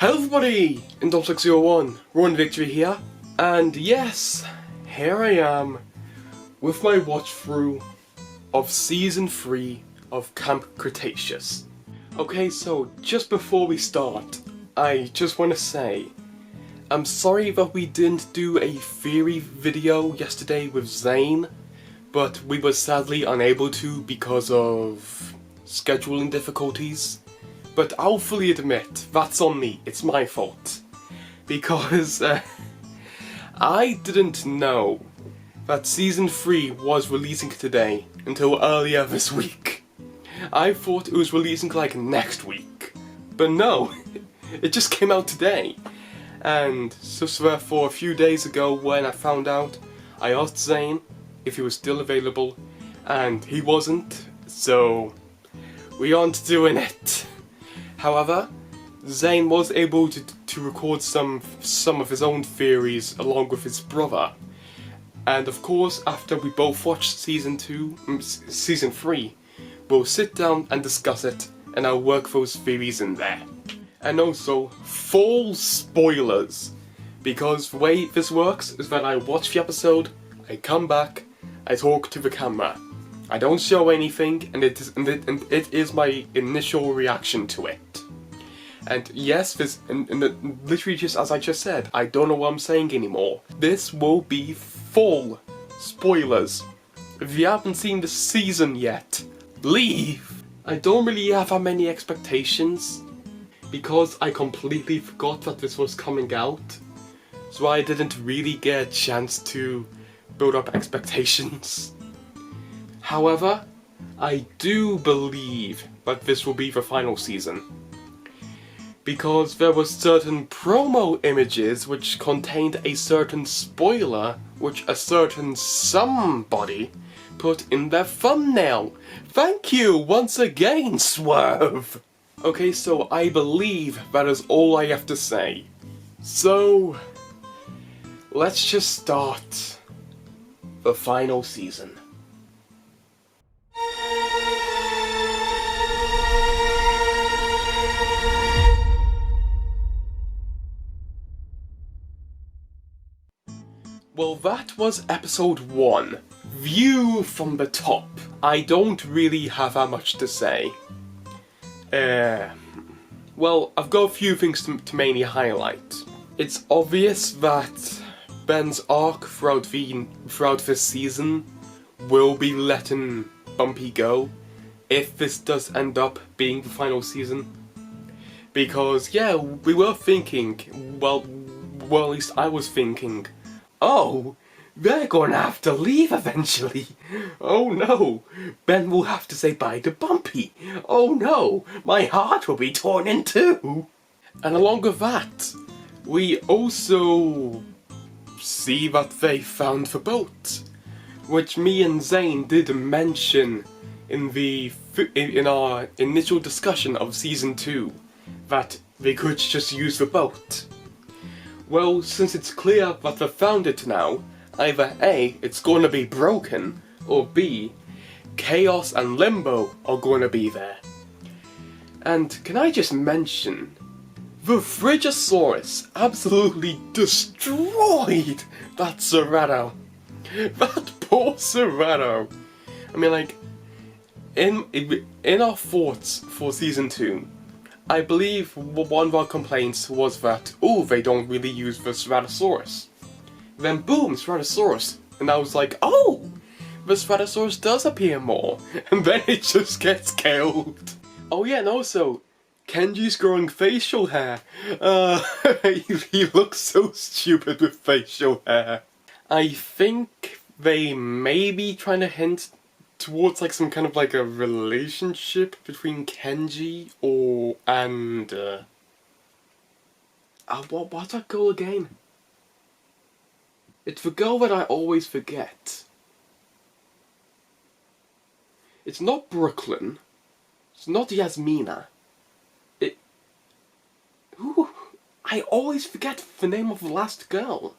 Hello everybody! Indom601, Run Victory here, and yes, here I am with my watch through of Season 3 of Camp Cretaceous. Okay, so just before we start, I just want to say, I'm sorry that we didn't do a theory video yesterday with Zane, but we were sadly unable to because of scheduling difficulties. But I'll fully admit, that's on me, it's my fault. Because I didn't know that Season 3 was releasing today until earlier this week. I thought it was releasing like next week. But no, it just came out today. And so therefore a few days ago when I found out, I asked Zane if he was still available, and he wasn't, so we aren't doing it. However, Zane was able to record some of his own theories along with his brother. And of course, after we both watched Season 3, we'll sit down and discuss it, and I'll work those theories in there. And also, full spoilers! Because the way this works is that I watch the episode, I come back, I talk to the camera. I don't show anything, and it is my initial reaction to it. And yes, literally just as I just said, I don't know what I'm saying anymore. This will be full spoilers. If you haven't seen the season yet, leave! I don't really have that many expectations, because I completely forgot that this was coming out, so I didn't really get a chance to build up expectations. However, I do believe that this will be the final season, because there were certain promo images which contained a certain spoiler which a certain somebody put in their thumbnail. Thank you once again, Swerve! Okay, so I believe that is all I have to say. So, let's just start the final season. Well, that was episode 1. View from the top. I don't really have that much to say. Well, I've got a few things to mainly highlight. It's obvious that Ben's arc throughout this season will be letting Bumpy go, if this does end up being the final season. Because, yeah, we were thinking, well at least I was thinking, oh, they're gonna have to leave eventually. Oh no, Ben will have to say bye to Bumpy. Oh no, my heart will be torn in two. And along with that, we also see that they found the boat, which me and Zane did mention in our initial discussion of Season 2, that they could just use the boat. Well, since it's clear that they found it now, either A, it's going to be broken, or B, Chaos and Limbo are going to be there. And can I just mention, the Frigosaurus absolutely destroyed that Serrato. That poor Serrato. I mean, like, in our thoughts for Season 2, I believe one of our complaints was that, oh, they don't really use the Ceratosaurus. Then boom, Ceratosaurus. And I was like, oh, the Ceratosaurus does appear more. And then it just gets killed. Oh yeah, and also, Kenji's growing facial hair. He looks so stupid with facial hair. I think they may be trying to hint towards like some kind of like a relationship between Kenji and what's that girl again? It's the girl that I always forget. It's not Brooklyn. It's not Yasmina. I always forget the name of the last girl.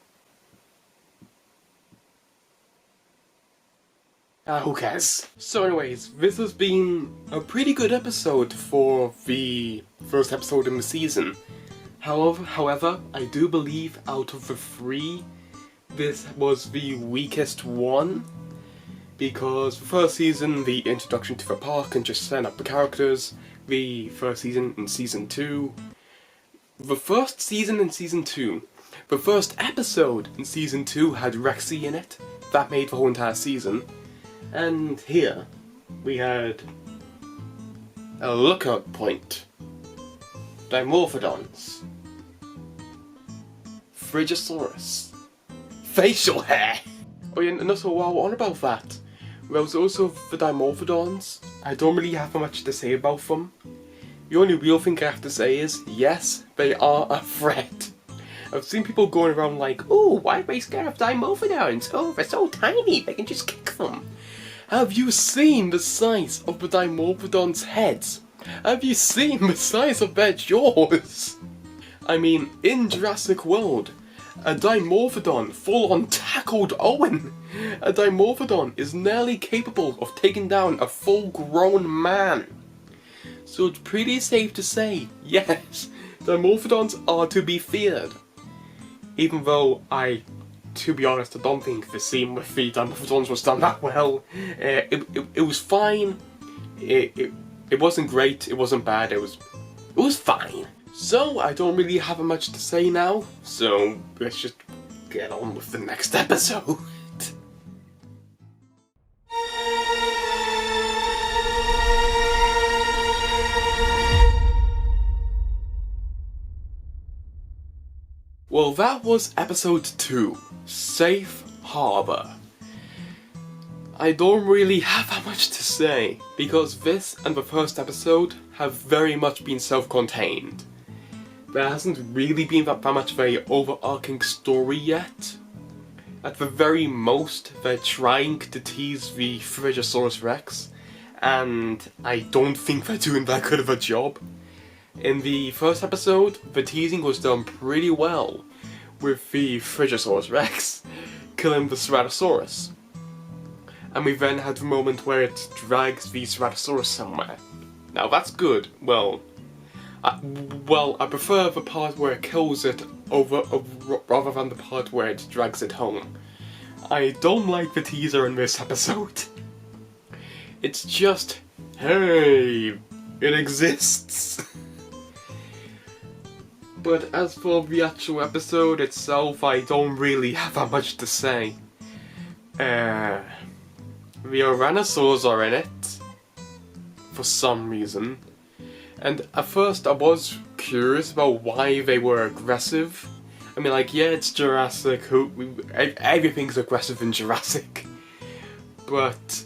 Who cares? So anyways, this has been a pretty good episode for the first episode in the season. However, I do believe out of the 3, this was the weakest one. Because the first season, the introduction to the park and just setting up the characters, the first season in Season 2, the first season in Season 2, the first episode in Season 2 had Rexy in it, that made the whole entire season, and here we had a lookout point, Dimorphodons, Frigisaurus, facial hair! Oh yeah, and also while we're on about that, there was also the Dimorphodons. I don't really have much to say about them. The only real thing I have to say is, yes, they are a threat. I've seen people going around like, oh, why are they scared of Dimorphodons? Oh, they're so tiny, they can just kick them. Have you seen the size of the Dimorphodons' heads? Have you seen the size of their jaws? I mean, in Jurassic World, a Dimorphodon full-on tackled Owen. A Dimorphodon is nearly capable of taking down a full-grown man. So it's pretty safe to say, yes, Dimorphodons are to be feared. Even though to be honest, I don't think the scene with the Dimorphodons was done that well. It was fine. It wasn't great. It wasn't bad. It was fine. So I don't really have much to say now. So let's just get on with the next episode. Well, that was episode 2, Safe Harbor. I don't really have that much to say, because this and the first episode have very much been self-contained. There hasn't really been that much of an overarching story yet. At the very most, they're trying to tease the Cretaceous Rex, and I don't think they're doing that good of a job. In the first episode, the teasing was done pretty well, with the Cretaceous Rex killing the Ceratosaurus. And we then had the moment where it drags the Ceratosaurus somewhere. Now that's good. Well, I prefer the part where it kills it rather than the part where it drags it home. I don't like the teaser in this episode. It's just, hey, it exists. But as for the actual episode itself, I don't really have that much to say. The Tyrannosaurs are in it, for some reason. And at first I was curious about why they were aggressive. I mean, like, yeah, it's Jurassic, everything's aggressive in Jurassic. But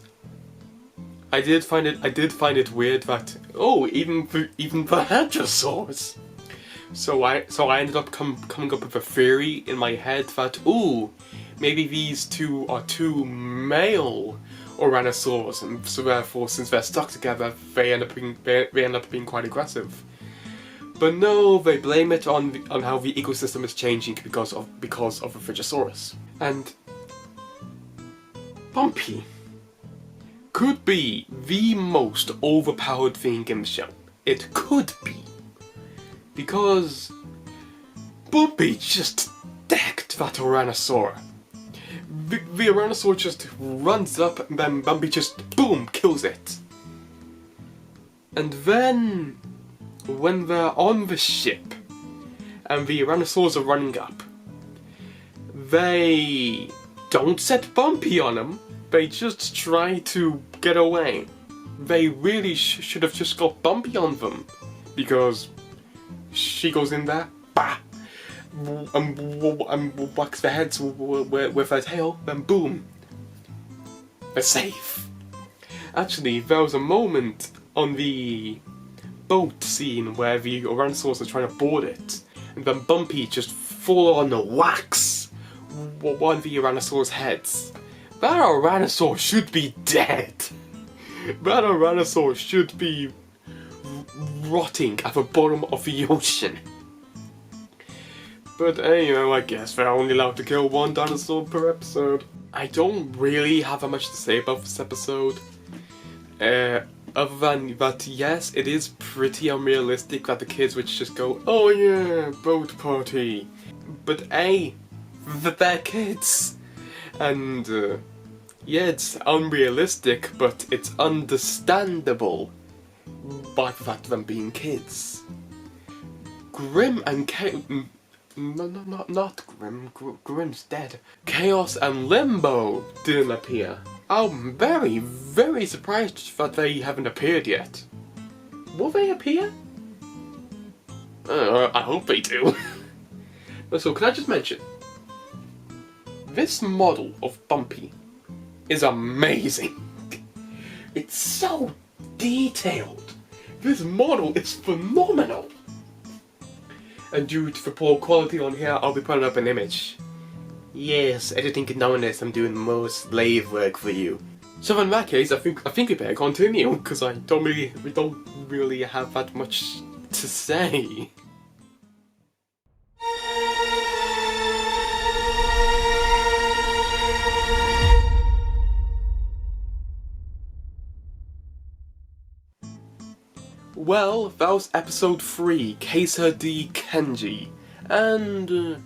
I did find it weird that, oh, even the Hadrosaurs. So I ended up coming up with a theory in my head that, ooh, maybe these two are two male Tyrannosaurs, and so therefore, since they're stuck together, they end up being quite aggressive. But no, they blame it on how the ecosystem is changing because of the Frigisaurus. And Bumpy could be the most overpowered thing in the show. It could be. Because Bumpy just decked that Tyrannosaur. The Tyrannosaur just runs up and then Bumpy just, boom, kills it. And then, when they're on the ship and the Tyrannosaurs are running up, they don't set Bumpy on them, they just try to get away. They really should have just got Bumpy on them, because she goes in there, bah, and whacks their heads with her tail, then boom, they're safe. Actually, there was a moment on the boat scene where the Tyrannosaurs are trying to board it, and then Bumpy just full on whacks one of the Tyrannosaur's heads. That Tyrannosaur should be dead. That Tyrannosaur should be rotting at the bottom of the ocean. But hey, you know, I guess they're only allowed to kill one dinosaur per episode. I don't really have that much to say about this episode. Other than that, yes, it is pretty unrealistic that the kids would just go, oh yeah, boat party. But A, they're kids. And yeah, it's unrealistic, but it's understandable by the fact of them being kids. Grim and not Grim. Grim's dead. Chaos and Limbo didn't appear. I'm very, very surprised that they haven't appeared yet. Will they appear? I hope they do. So can I just mention, this model of Bumpy is amazing. It's so detailed. This model is phenomenal. And due to the poor quality on here, I'll be putting up an image. Yes, editing anonymous, I'm doing more slave work for you. So in that case, I think we better continue, because we don't really have that much to say. Well, that was episode 3, Queso Kenji, and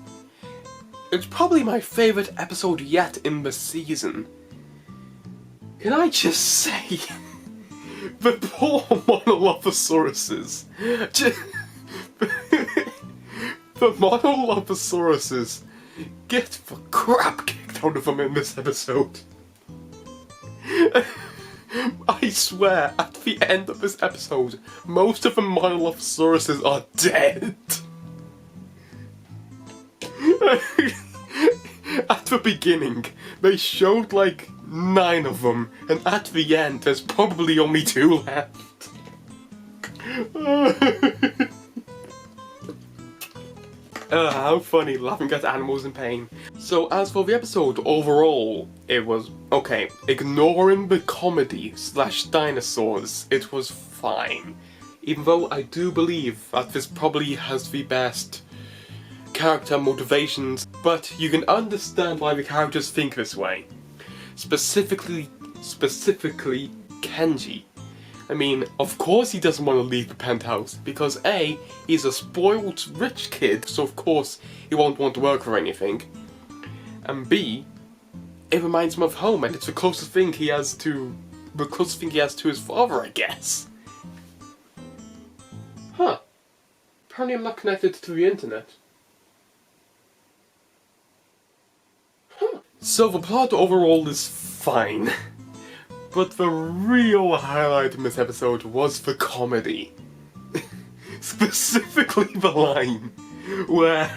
it's probably my favourite episode yet in the season. Can I just say, the poor Monolophosauruses, the Monolophosauruses get the crap kicked out of them in this episode. I swear, at the end of this episode, most of the Monolophosauruses are dead. At the beginning, they showed like 9 of them, and at the end, there's probably only 2 left. How funny, laughing at animals in pain. So as for the episode overall, it was okay. Ignoring the comedy / dinosaurs, it was fine. Even though I do believe that this probably has the best character motivations, but you can understand why the characters think this way. Specifically Kenji. I mean, of course he doesn't want to leave the penthouse, because A, he's a spoiled rich kid, so of course he won't want to work or anything. And B, it reminds him of home, and it's the closest thing he has to his father, I guess. Huh. Apparently I'm not connected to the internet. Huh. So the plot overall is fine. But the real highlight in this episode was the comedy. Specifically the line where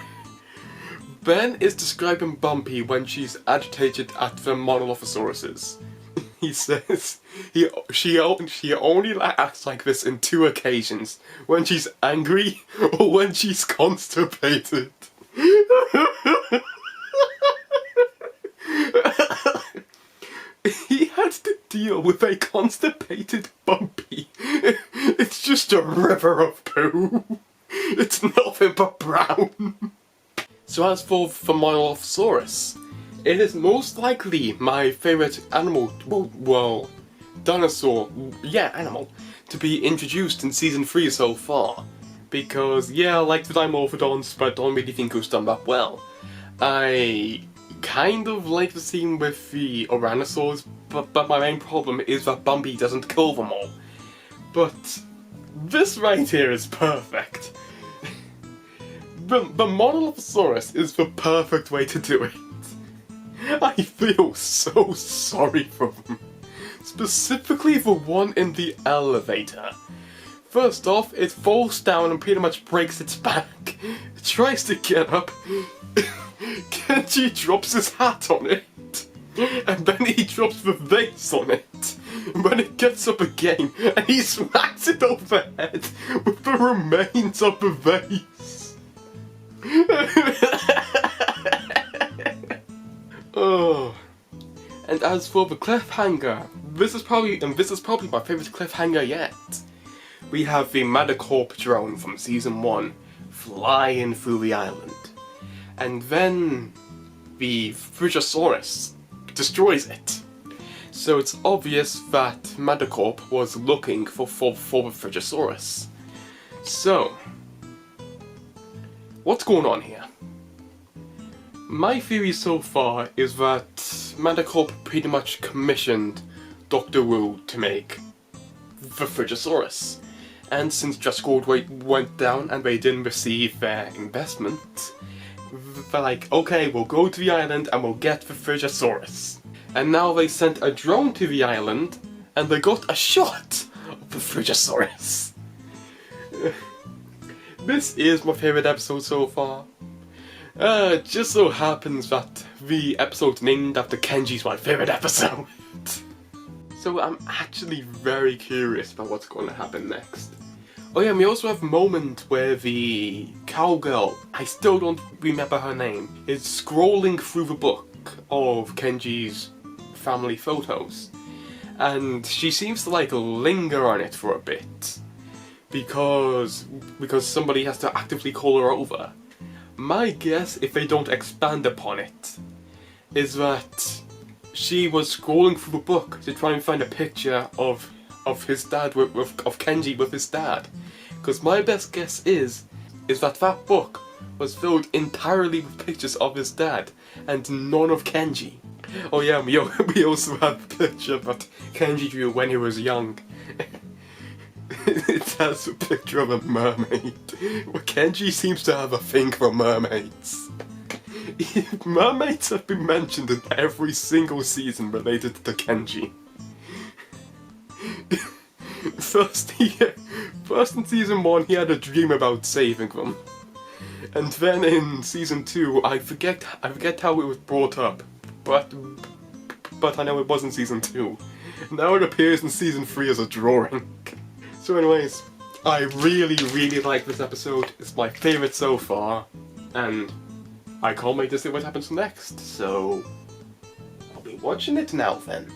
Ben is describing Bumpy when she's agitated at the Monolophosauruses. He says she only acts like this in 2 occasions, when she's angry or when she's constipated. He had to deal with a constipated Bumpy. It's just a river of poo. It's nothing but brown. So as for the Monolophosaurus, it is most likely my favourite animal, well, dinosaur, yeah, animal, to be introduced in Season 3 so far. Because, yeah, I like the Dimorphodons, but I don't really think it was done that well. I kind of like the scene with the Ouranosaurs, but my main problem is that Bumpy doesn't kill them all. But this right here is perfect. The Monolophosaurus is the perfect way to do it. I feel so sorry for them. Specifically the one in the elevator. First off, it falls down and pretty much breaks its back. It tries to get up. Kenji drops his hat on it, and then he drops the vase on it, and then it gets up again, and he smacks it over the head with the remains of the vase. Oh. And as for the cliffhanger, this is probably my favourite cliffhanger yet. We have the Medicorp drone from Season 1 flying through the island. And then the Frigosaurus destroys it. So it's obvious that Manticorp was looking for the Frigisaurus. So, what's going on here? My theory so far is that Manticorp pretty much commissioned Dr. Wu to make the Frigisaurus. And since Just Gold went down and they didn't receive their investment, they're like, okay, we'll go to the island and we'll get the Frigisaurus. And now they sent a drone to the island and they got a shot of the Frigisaurus. This is my favourite episode so far. It just so happens that the episode named after Kenji is my favourite episode. So I'm actually very curious about what's going to happen next. Oh yeah, and we also have a moment where the cowgirl, I still don't remember her name, is scrolling through the book of Kenji's family photos. And she seems to like linger on it for a bit. Because somebody has to actively call her over. My guess, if they don't expand upon it, is that she was scrolling through the book to try and find a picture of his dad, of Kenji with his dad. Because my best guess is that book was filled entirely with pictures of his dad, and none of Kenji. Oh yeah, we also have a picture that Kenji drew when he was young. It has a picture of a mermaid. Well, Kenji seems to have a thing for mermaids. Mermaids have been mentioned in every single season related to Kenji. First in season 1 he had a dream about saving them. And then in season 2, I forget how it was brought up, but I know it was in season 2. Now it appears in season 3 as a drawing. So anyways, I really like this episode. It's my favourite so far, and I can't wait to see what happens next, so I'll be watching it now then.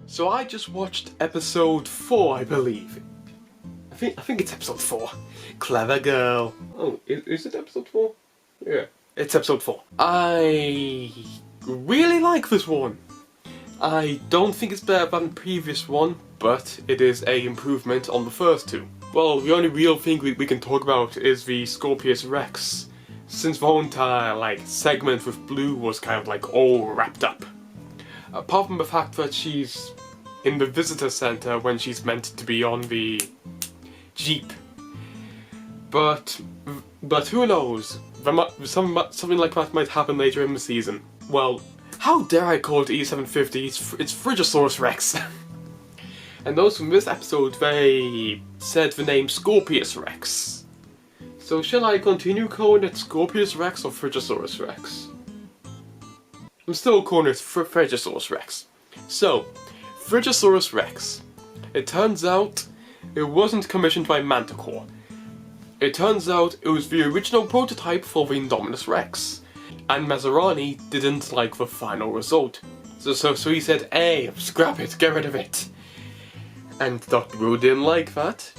So I just watched episode 4, I believe. I think it's episode 4. Clever girl. Oh, is it episode 4? Yeah, it's episode 4. I really like this one. I don't think it's better than the previous one, but it is an improvement on the first two. Well, the only real thing we can talk about is the Scorpius Rex, since the whole entire segment with Blue was kind of all wrapped up. Apart from the fact that she's in the visitor center when she's meant to be on the Jeep. But who knows? Something like that might happen later in the season. Well, how dare I call it E750? It's Frigisaurus Rex. And those from this episode, they said the name Scorpius Rex. So shall I continue calling it Scorpius Rex or Frigisaurus Rex? I'm still calling it Frigisaurus Rex. So, Frigisaurus Rex. It turns out it wasn't commissioned by Manticore. It turns out it was the original prototype for the Indominus Rex. And Maserani didn't like the final result. So he said, hey, scrap it, get rid of it. And Dr. Wu didn't like that,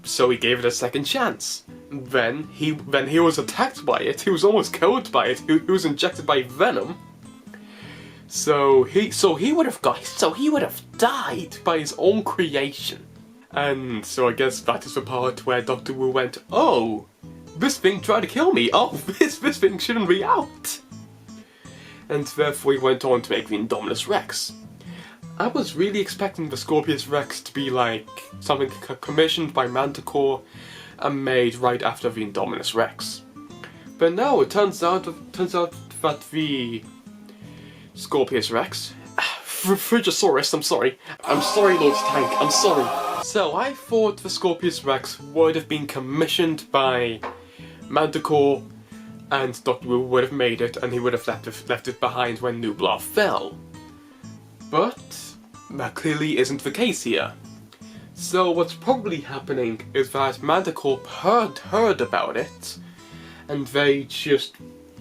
so he gave it a second chance. Then he was attacked by it, he was almost killed by it, he was injected by venom. So he would have died by his own creation. And so I guess that is the part where Dr. Wu went, oh, this thing tried to kill me, oh, this thing shouldn't be out. And therefore he went on to make the Indominus Rex. I was really expecting the Scorpius Rex to be something commissioned by Manticore and made right after the Indominus Rex. But no, it turns out that the Scorpius Rex, Frigisaurus, I'm sorry Lord Tank, I'm sorry. So I thought the Scorpius Rex would have been commissioned by Manticore and Dr. Wu would have made it and he would have left it behind when Nublar fell. But that clearly isn't the case here. So what's probably happening is that Manticore heard about it and they just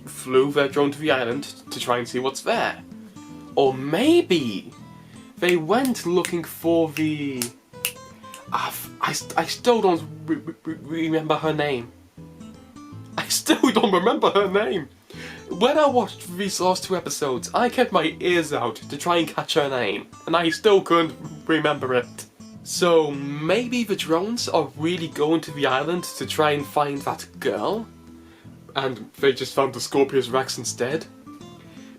flew their drone to the island to try and see what's there. Or maybe they went looking for the... I still don't remember her name. I still don't remember her name. When I watched these last 2 episodes, I kept my ears out to try and catch her name, and I still couldn't remember it. So maybe the drones are really going to the island to try and find that girl, and they just found the Scorpius Rex instead?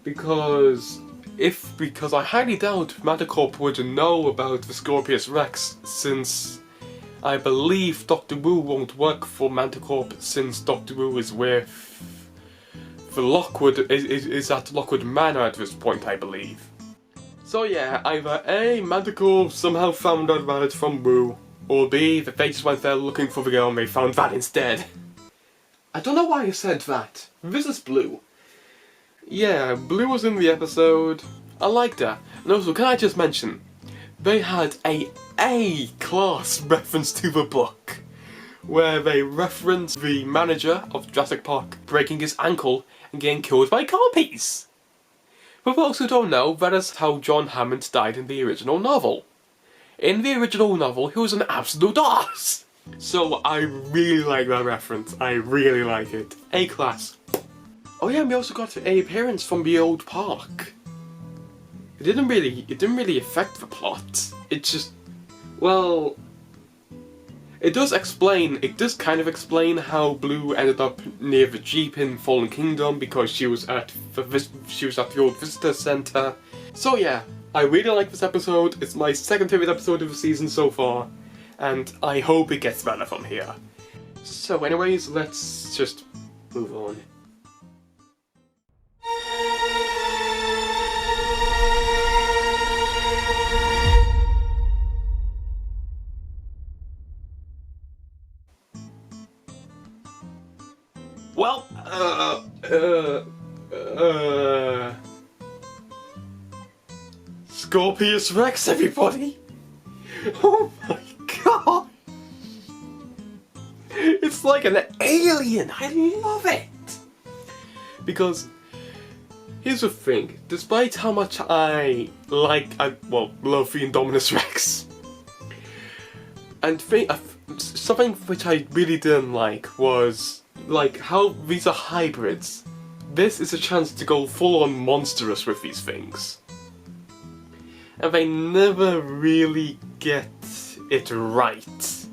Because I highly doubt Manticorp would know about the Scorpius Rex, since I believe Dr. Wu won't work for Manticorp, since Dr. Wu is with the Lockwood, is at Lockwood Manor at this point, I believe. So yeah, either A, Manticorp somehow found out about it from Wu, or B, that they just went there looking for the girl and they found that instead. I don't know why I said that. This is Blue. Yeah, Blue was in the episode. I liked her. And also, can I just mention, they had a A-class reference to the book, where they reference the manager of Jurassic Park breaking his ankle and getting killed by Carpies. For folks who don't know, that is how John Hammond died in the original novel. In the original novel, he was an absolute arse! So I really like that reference. I really like it. A-class. Oh yeah, and we also got an appearance from the old park. It didn't really affect the plot. It just, well, it does kind of explain how Blue ended up near the Jeep in Fallen Kingdom, because she was at the old visitor center. So yeah, I really like this episode. It's my second favourite episode of the season so far, and I hope it gets better from here. So anyways, let's just move on. Well, Scorpius Rex, everybody! Oh my god! It's like an alien! I love it! Because, here's the thing, despite how much I love the Indominus Rex, and something which I really didn't like was how these are hybrids. This is a chance to go full on monstrous with these things. And they never really get it right.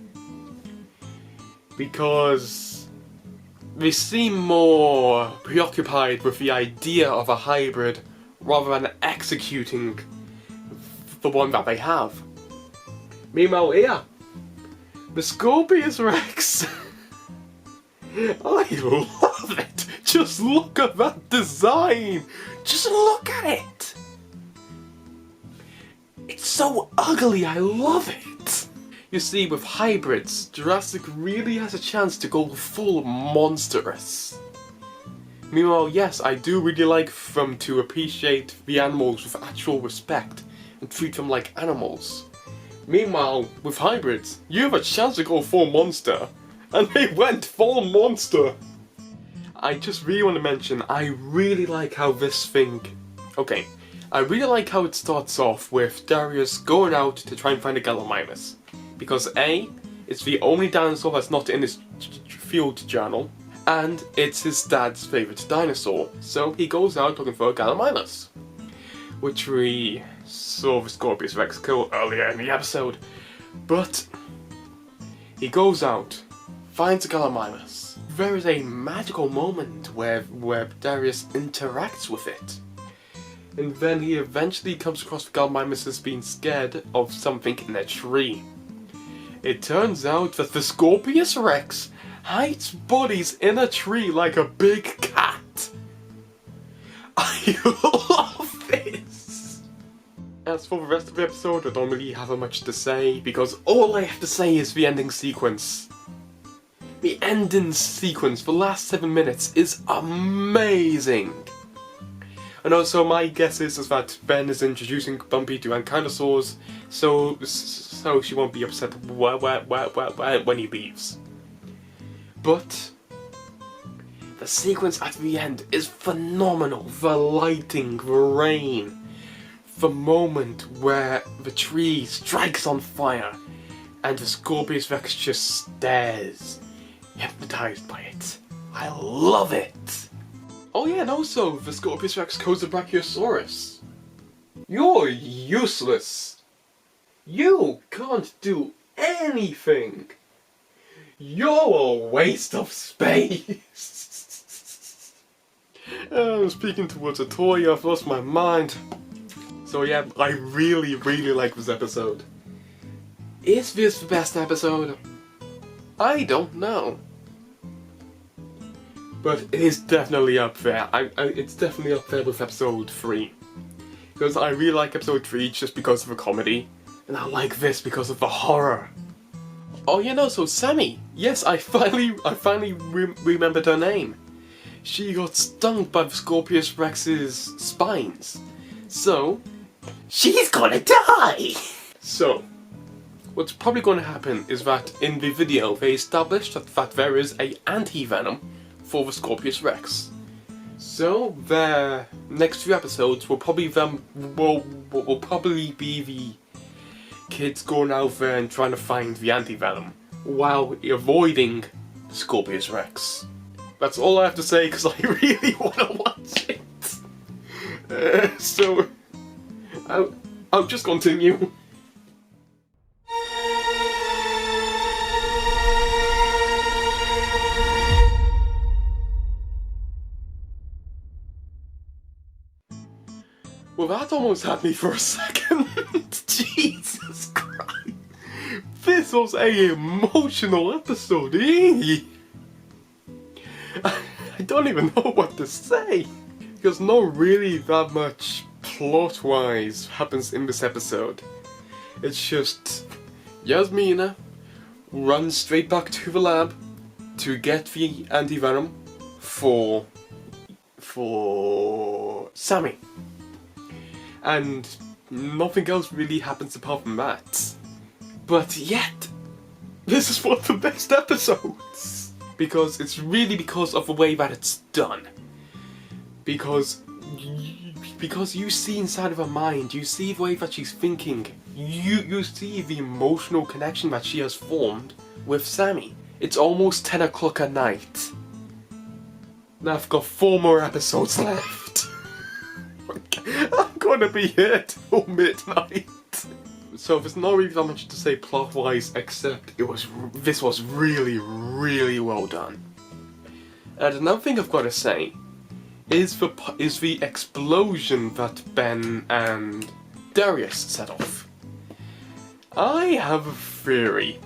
Because they seem more preoccupied with the idea of a hybrid rather than executing the one that they have. Meanwhile here, the Scorpius Rex. I love it! Just look at that design! Just look at it! It's so ugly, I love it! You see, with hybrids, Jurassic really has a chance to go full monstrous. Meanwhile, yes, I do really like them to appreciate the animals with actual respect and treat them like animals. Meanwhile, with hybrids, you have a chance to go full monster. And they went full monster! I just really want to mention, I really like how this thing... Okay, I really like how it starts off with Darius going out to try and find a Gallimimus. Because A, it's the only dinosaur that's not in his field journal, and it's his dad's favourite dinosaur. So he goes out looking for a Gallimimus, which we saw the Scorpius Rex kill earlier in the episode. But he goes out, finds a Gallimimus. There is a magical moment where Darius interacts with it. And then he eventually comes across the Gallimimus as being scared of something in a tree. It turns out that the Scorpius Rex hides bodies in a tree like a big cat. I love this! As for the rest of the episode, I don't really have much to say, because all I have to say is the ending sequence. The ending sequence, the last 7 minutes, is amazing! And also my guess is that Ben is introducing Bumpy to Ankylosaurs, so she won't be upset when he leaves. But the sequence at the end is phenomenal. The lighting, the rain, the moment where the tree strikes on fire, and the Scorpius Rex just stares, hypnotized by it. I love it! Oh yeah, and also the Scorpius Rex goes to Brachiosaurus. You're useless! You can't do anything! You're a waste of space! I'm speaking towards a toy, I've lost my mind. So yeah, I really like this episode. Is this the best episode? I don't know. But it is definitely up there. It's definitely up there with episode 3. Because I really like episode 3 just because of the comedy. And I like this because of the horror. Oh, you know, so Sammy. Yes, I finally remembered her name. She got stung by the Scorpius Rex's spines. So, she's gonna die! So, what's probably gonna happen is that in the video they established that there is a anti-venom for the Scorpius Rex. So, their next few episodes will probably will probably be the kids going out there and trying to find the anti-venom while avoiding Scorpius Rex. That's all I have to say because I really want to watch it. So, I'll just continue. Well, that almost had me for a second. Jesus Christ. This was an emotional episode, eh? I don't even know what to say. Because not really that much plot-wise happens in this episode. It's just Yasmina runs straight back to the lab to get the anti-venom for Sammy. And nothing else really happens apart from that. But yet, this is one of the best episodes! Because it's really because of the way that it's done. Because you see inside of her mind, you see the way that she's thinking, you see the emotional connection that she has formed with Sammy. It's almost 10 o'clock at night. Now I've got 4 more episodes left. I'm gonna be here till midnight. So there's not really that much to say plot-wise, except this was really well done. And another thing I've got to say is the explosion that Ben and Darius set off. I have a theory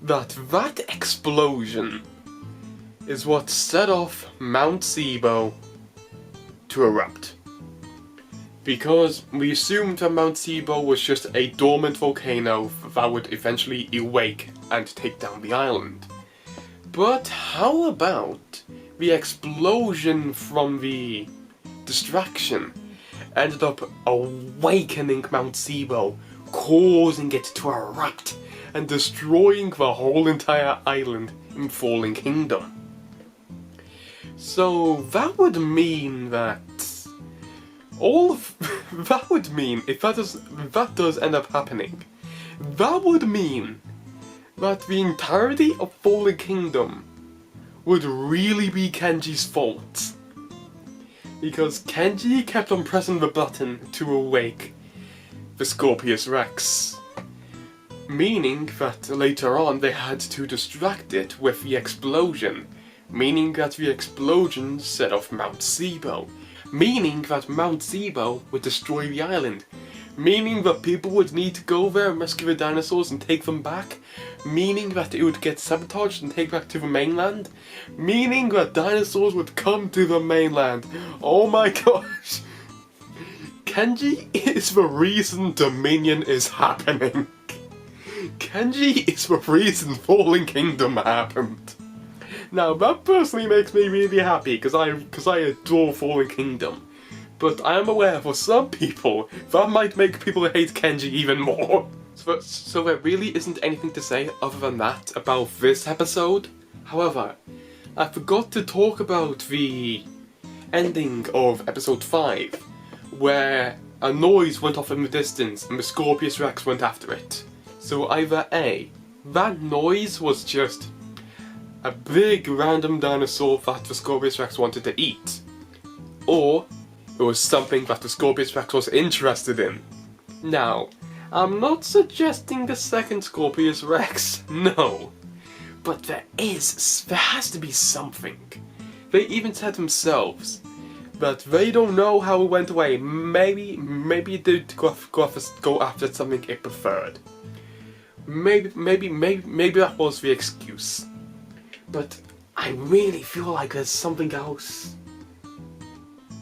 that explosion is what set off Mount Sibo to erupt. Because we assumed that Mount Sibo was just a dormant volcano that would eventually awake and take down the island. But how about the explosion from the distraction ended up awakening Mount Sibo, causing it to erupt and destroying the whole entire island in Fallen Kingdom? So that would mean that that would mean, if that does end up happening, that would mean that the entirety of Fallen Kingdom would really be Kenji's fault. Because Kenji kept on pressing the button to awake the Scorpius Rex. Meaning that later on they had to distract it with the explosion. Meaning that the explosion set off Mount Sibo. Meaning that Mount Sibo would destroy the island. Meaning that people would need to go there and rescue the dinosaurs and take them back. Meaning that it would get sabotaged and take back to the mainland. Meaning that dinosaurs would come to the mainland. Oh my gosh! Kenji is the reason Dominion is happening. Kenji is the reason Fallen Kingdom happened. Now that personally makes me really happy because I adore Fallen Kingdom. But I am aware for some people that might make people hate Kenji even more. So there really isn't anything to say other than that about this episode. However, I forgot to talk about the ending of episode 5, where a noise went off in the distance and the Scorpius Rex went after it. So either A, that noise was just a big random dinosaur that the Scorpius Rex wanted to eat, or it was something that the Scorpius Rex was interested in. Now, I'm not suggesting a second Scorpius Rex, no. But there has to be something. They even said themselves that they don't know how it went away. Maybe it did go after something it preferred. Maybe that was the excuse. But I really feel like there's something else.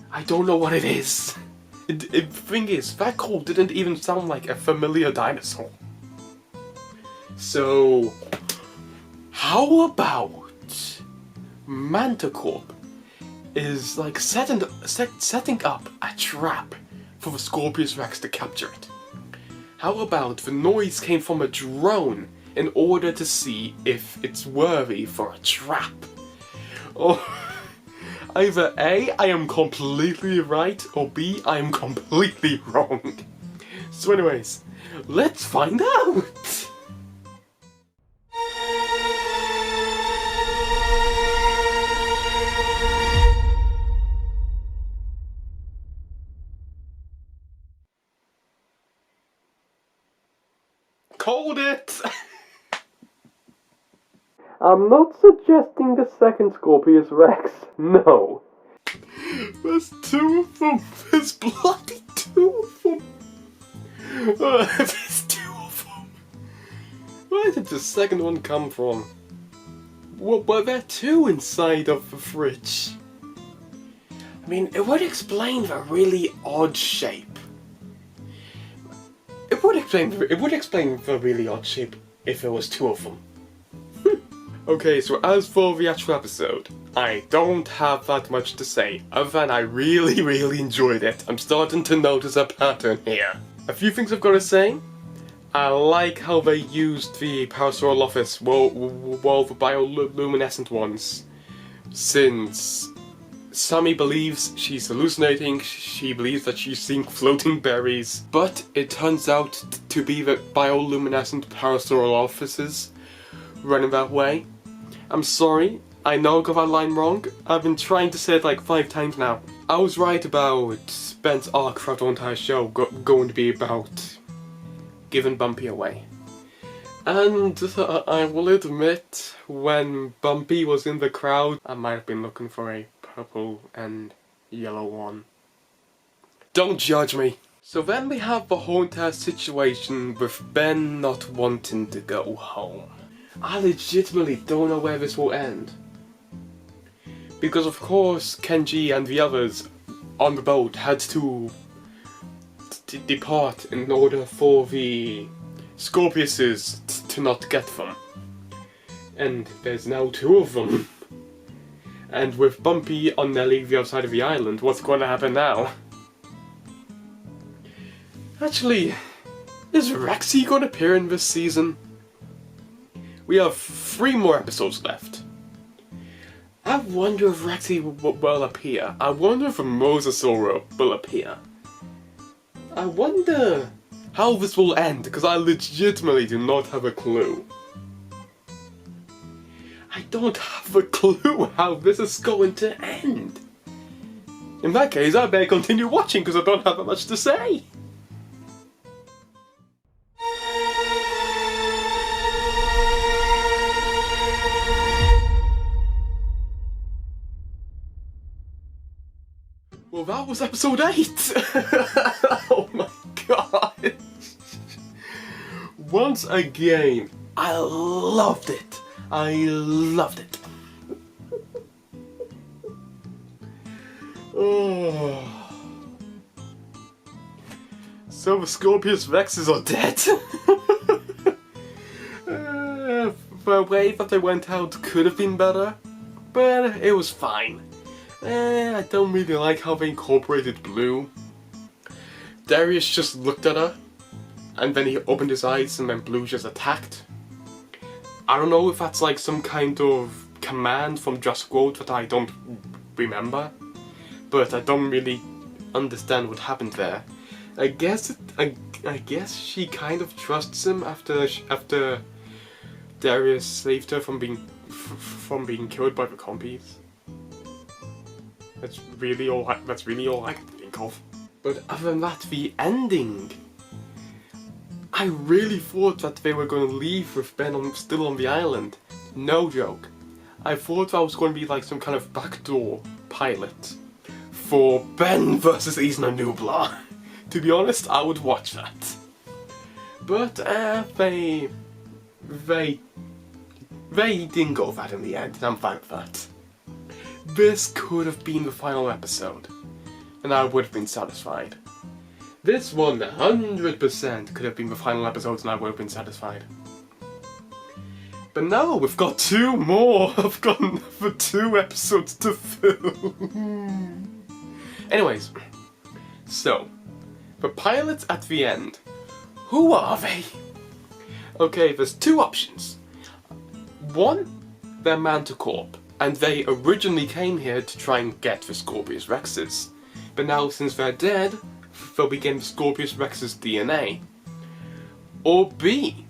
I don't know what it is. The thing is, that call didn't even sound like a familiar dinosaur. So, how about Manticorp is like setting up a trap for the Scorpius Rex to capture it? How about the noise came from a drone in order to see if it's worthy for a trap? Or either A, I am completely right, or B, I am completely wrong. So anyways, let's find out! Called it! I'm not suggesting a second Scorpius Rex, no. There's two of them. There's bloody two of them. There's two of them. Where did the second one come from? Were there two inside of the fridge? I mean, it would explain the really odd shape. It would explain the really odd shape if there was two of them. Okay, so as for the actual episode, I don't have that much to say, other than I really enjoyed it. I'm starting to notice a pattern here. A few things I've got to say. I like how they used the Parasaural office, well, the bioluminescent ones, since Sammy believes she's hallucinating, she believes that she's seeing floating berries, but it turns out to be the bioluminescent Parasaural offices running that way. I'm sorry, I know I got that line wrong. I've been trying to say it like 5 times now. I was right about Ben's arc throughout the entire show going to be about giving Bumpy away. And I will admit, when Bumpy was in the crowd, I might have been looking for a purple and yellow one. Don't judge me! So then we have the whole entire situation with Ben not wanting to go home. I legitimately don't know where this will end. Because of course Kenji and the others on the boat had to depart in order for the Scorpiuses to not get them. And there's now 2 of them. And with Bumpy on nearly the other side of the island, what's going to happen now? Actually, is Rexy going to appear in this season? We have 3 more episodes left. I wonder if Rexy will appear. I wonder if a Mosasaur will appear. I wonder how this will end, because I legitimately do not have a clue. I don't have a clue how this is going to end. In that case, I better continue watching because I don't have that much to say. Well, that was episode 8! Oh my god! Once again, I loved it! I loved it! Oh. So the Scorpius Rexes are dead! The way that they went out could have been better, but it was fine. I don't really like how they incorporated Blue. Darius just looked at her, and then he opened his eyes and then Blue just attacked. I don't know if that's like some kind of command from Jurassic World that I don't remember, but I don't really understand what happened there. I guess I guess she kind of trusts him after Darius saved her from being killed by the compies. That's really all I can think of. But other than that, the ending. I really thought that they were going to leave with Ben still on the island. No joke. I thought that was going to be like some kind of backdoor pilot for Ben versus Isla Nublar. To be honest, I would watch that. But they didn't go with that in the end, and I'm fine with that. This could have been the final episode, and I would have been satisfied. This 100% could have been the final episode, and I would have been satisfied. But now we've got 2 more. I've got another 2 episodes to film. Anyways, so the pilots at the end. Who are they? Okay, there's 2 options. One, they're Manticorp, and they originally came here to try and get the Scorpius Rexes. But now, since they're dead, they'll be getting the Scorpius Rex's DNA. Or B,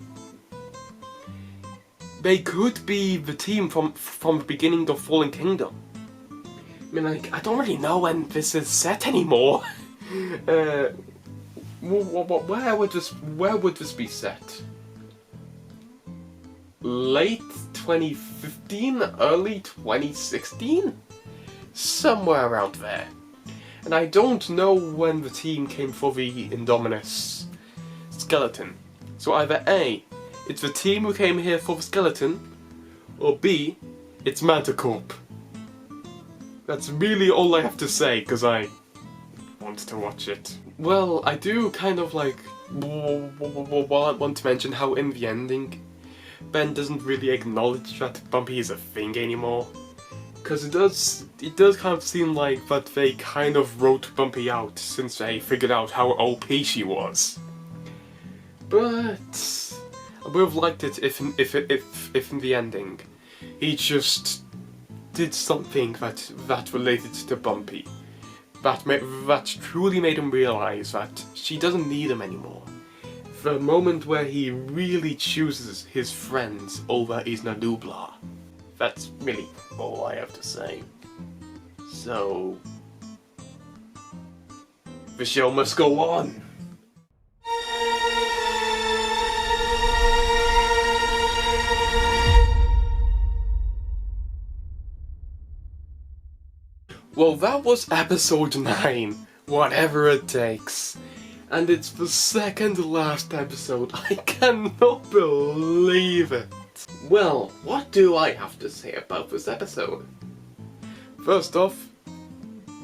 they could be the team from the beginning of Fallen Kingdom. I mean, like, I don't really know when this is set anymore. Where would this be set? Late 2015, early 2016? Somewhere around there. And I don't know when the team came for the Indominus skeleton. So either A, it's the team who came here for the skeleton, or B, it's Manticorp. That's really all I have to say, because I want to watch it. Well, I do kind of like want to mention how in the ending, Ben doesn't really acknowledge that Bumpy is a thing anymore. Because it does kind of seem like that they kind of wrote Bumpy out since they figured out how OP she was. But I would have liked it if in the ending he just did something that related to Bumpy, that truly made him realize that she doesn't need him anymore. The moment where he really chooses his friends over Isla Nublar. That's really all I have to say. So, the show must go on. Well, that was episode 9, whatever it takes. And it's the second to last episode. I cannot believe it. Well, what do I have to say about this episode? First off,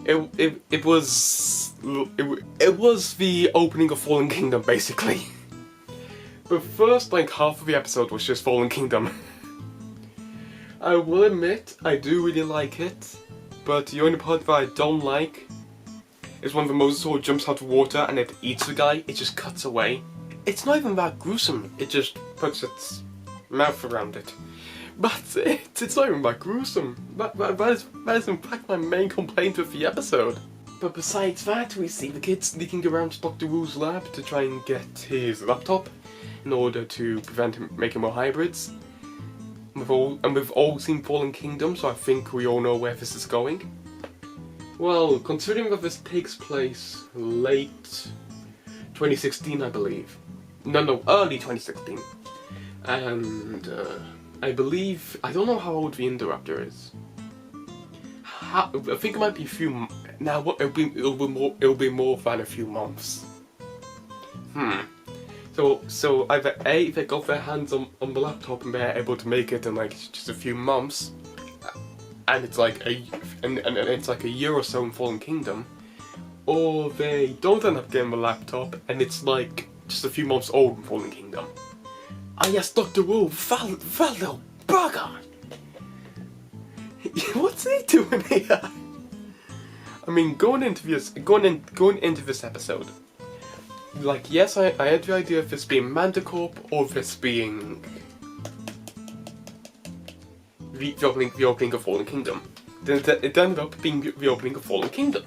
it was the opening of Fallen Kingdom, basically. The first half of the episode was just Fallen Kingdom. I will admit, I do really like it, but the only part that I don't like is when the Mosasaur jumps out of water and it eats the guy. It just cuts away. It's not even that gruesome. It just puts its mouth around it. But it's not even that gruesome. That is in fact my main complaint with the episode. But besides that, we see the kid sneaking around Dr. Wu's lab to try and get his laptop in order to prevent him making more hybrids. We've all seen Fallen Kingdom, so I think we all know where this is going. Well, considering that this takes place late 2016, I believe. No, early 2016. And I believe, I don't know how old the Indoraptor is. I think it might be a few. Now, it'll be more than a few months. So either A, they got their hands on the laptop and they're able to make it in just a few months, and it's like a year or so in Fallen Kingdom, or they don't end up getting the laptop and it's just a few months old in Fallen Kingdom. Ah yes, Dr. Wu, that little bugger! What's he doing here? I mean, going into this episode, yes, I had the idea of this being Manticorp or this being the opening of Fallen Kingdom. Then it ended up being the opening of Fallen Kingdom.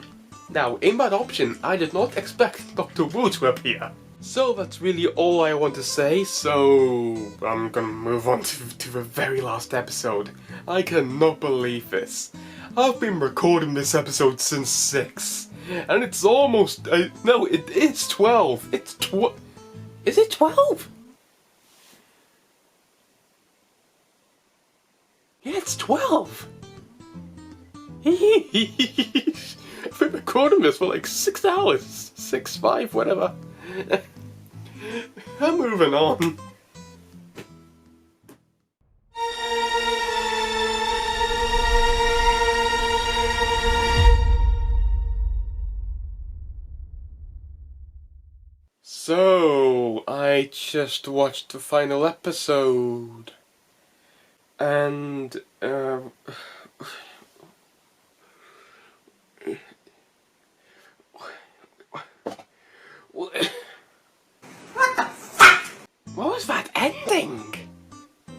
Now, in that option, I did not expect Dr. Wu to appear. So that's really all I want to say, so I'm gonna move on to the very last episode. I cannot believe this. I've been recording this episode since 6, and it's almost, no, it is 12. It's is it 12? Yeah, it's 12. I've been recording this for like 6 hours. 6, 5, whatever. I'm moving on. So, I just watched the final episode. And, what the fuck? What was that ending? I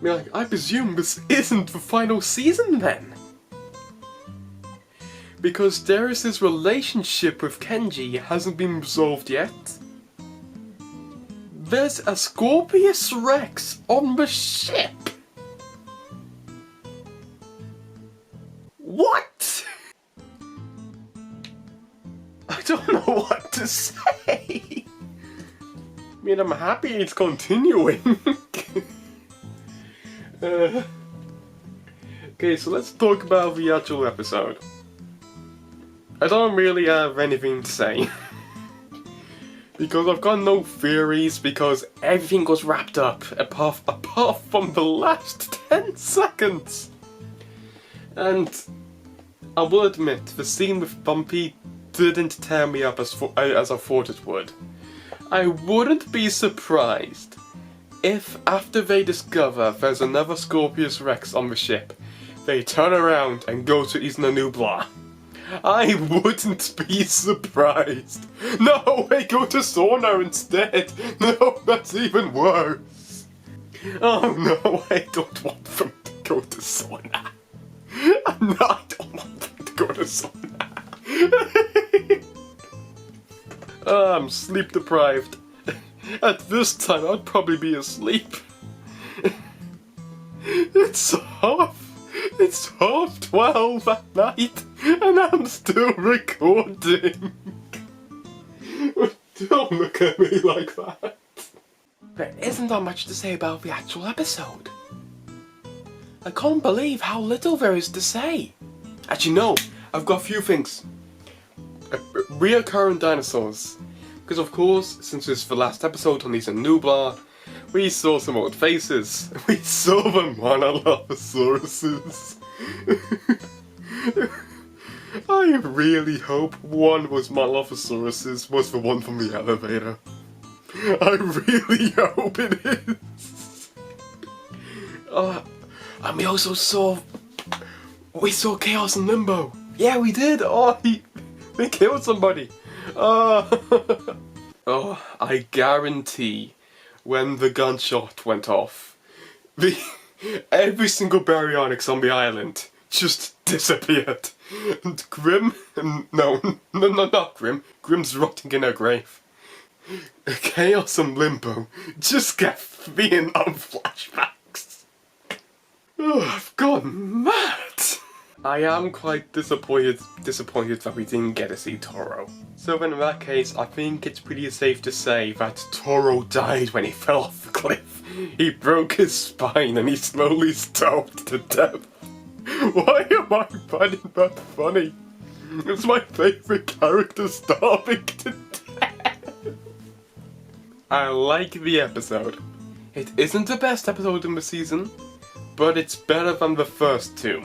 mean, like, I presume this isn't the final season then? Because Darius's relationship with Kenji hasn't been resolved yet. There's a Scorpius Rex on the ship. What? I don't know what to say. I mean, I'm happy it's continuing. Okay, so let's talk about the actual episode. I don't really have anything to say. Because I've got no theories, because everything was wrapped up, apart from the last 10 seconds. And I will admit, the scene with Bumpy didn't tear me up as I thought it would. I wouldn't be surprised if, after they discover there's another Scorpius Rex on the ship, they turn around and go to Isla Nublar. I wouldn't be surprised. No, they go to Sauna instead. No, that's even worse. Oh no, I don't want them to go to Sauna. No, I don't want them to go to Sauna. I'm sleep deprived. At this time, I'd probably be asleep. It's half 12 at night, and I'm still recording. Don't look at me like that. There isn't that much to say about the actual episode. I can't believe how little there is to say. Actually, no, I've got a few things. Reoccurring dinosaurs. Because of course, since it's the last episode on Isla Nublar, we saw some old faces. We saw the Monolophosaurus. I really hope one was Monolophosaurus was the one from the elevator. I really hope it is. And we also saw Chaos and Limbo. Yeah, we did. Oh, we killed somebody. Oh, I guarantee when the gunshot went off, every single baryonyx on the island just disappeared. And Grim, no, not Grim. Grim's rotting in her grave. Chaos and Limbo just kept Vietnam flashbacks. Oh, I've gone mad. I am quite disappointed that we didn't get to see Toro. So then in that case, I think it's pretty safe to say that Toro died when he fell off the cliff. He broke his spine and he slowly starved to death. Why am I finding that funny? It's my favourite character starving to death. I like the episode. It isn't the best episode in the season, but it's better than the first two.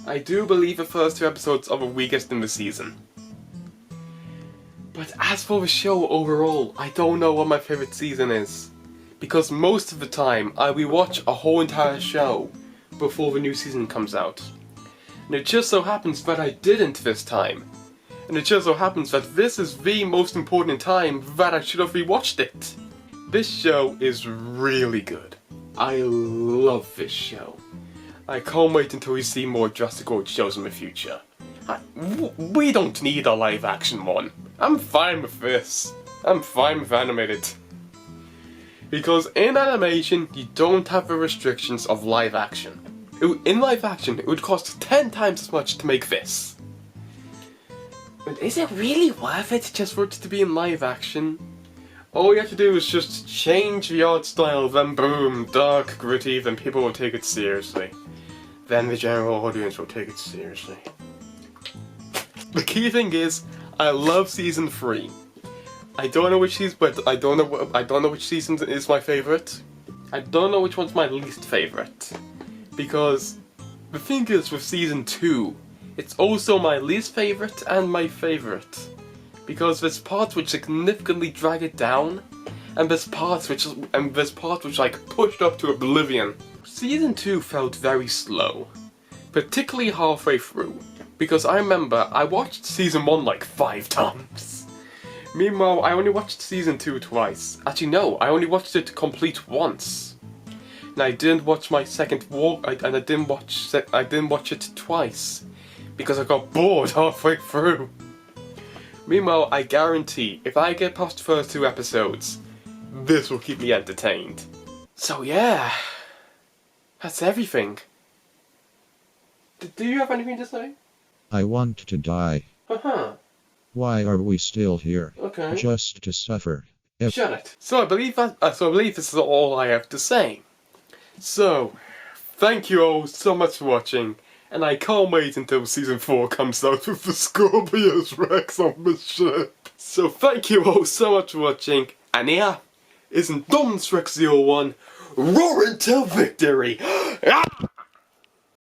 I do believe the first 2 episodes are the weakest in the season. But as for the show overall, I don't know what my favourite season is. Because most of the time, I rewatch a whole entire show before the new season comes out. And it just so happens that I didn't this time. And it just so happens that this is the most important time that I should have rewatched it. This show is really good. I love this show. I can't wait until we see more Jurassic World shows in the future. We don't need a live action one. I'm fine with this. I'm fine with animated. Because in animation, you don't have the restrictions of live action. In live action, it would cost 10 times as much to make this. But is it really worth it just for it to be in live action? All you have to do is just change the art style, then boom, dark, gritty, then people will take it seriously. Then the general audience will take it seriously. The key thing is, I love season 3. I don't know which season, but I don't know which season is my favorite. I don't know which one's my least favorite, because the thing is with season 2, it's also my least favorite and my favorite, because there's parts which significantly drag it down, and there's parts which like pushed up to oblivion. Season 2 felt very slow, particularly halfway through, because I remember I watched season 1 like 5 times. Meanwhile, I only watched season 2 twice. Actually no, I only watched it complete once. And I didn't watch my second walk, and I didn't watch it twice, because I got bored halfway through. Meanwhile, I guarantee, if I get past the first 2 episodes, this will keep me entertained. So yeah, that's everything. Do you have anything to say? I want to die. Why are we still here? Okay. Just to suffer. Shut it. So I believe this is all I have to say. So, thank you all so much for watching, and I can't wait until season 4 comes out with the Scorpius Rex on the ship. So thank you all so much for watching, and here is Scorpius Rex 01 roaring to victory.